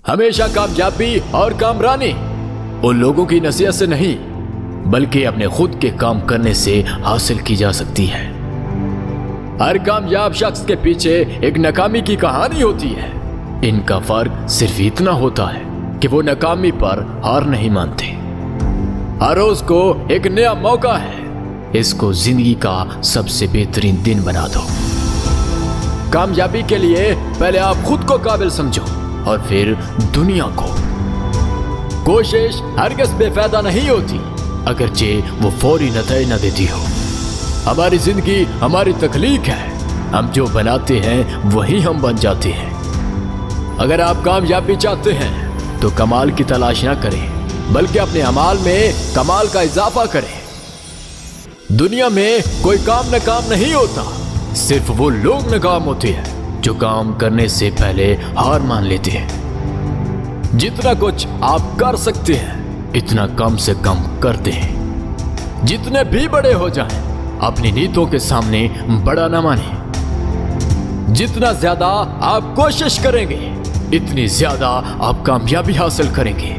हमेशा कामयाबी और कामरानी उन लोगों की नसीहत से नहीं बल्कि अपने खुद के काम करने से हासिल की जा सकती है। हर कामयाब शख्स के पीछे एक नाकामी की कहानी होती है। इनका फर्क सिर्फ इतना होता है कि वो नाकामी पर हार नहीं मानते। हर रोज को एक नया मौका है, इसको जिंदगी का सबसे बेहतरीन दिन बना दो। कामयाबी के लिए पहले आप खुद को काबिल समझो और फिर दुनिया को। कोशिश हरगिज़ बेफायदा नहीं होती, अगरचे वो फौरी नतीजे न देती हो। हमारी जिंदगी हमारी तख्लीक है, हम जो बनाते हैं वही हम बन जाते हैं। अगर आप कामयाबी चाहते हैं तो कमाल की तलाश ना करें बल्कि अपने अमाल में कमाल का इजाफा करें। दुनिया में कोई काम नाकाम नहीं होता, सिर्फ वो लोग नाकाम होते हैं जो काम करने से पहले हार मान लेते हैं। जितना कुछ आप कर सकते हैं इतना कम से कम करते हैं। जितने भी बड़े हो जाएं, अपनी नीयतों के सामने बड़ा न माने। जितना ज्यादा आप कोशिश करेंगे इतनी ज्यादा आप कामयाबी हासिल करेंगे।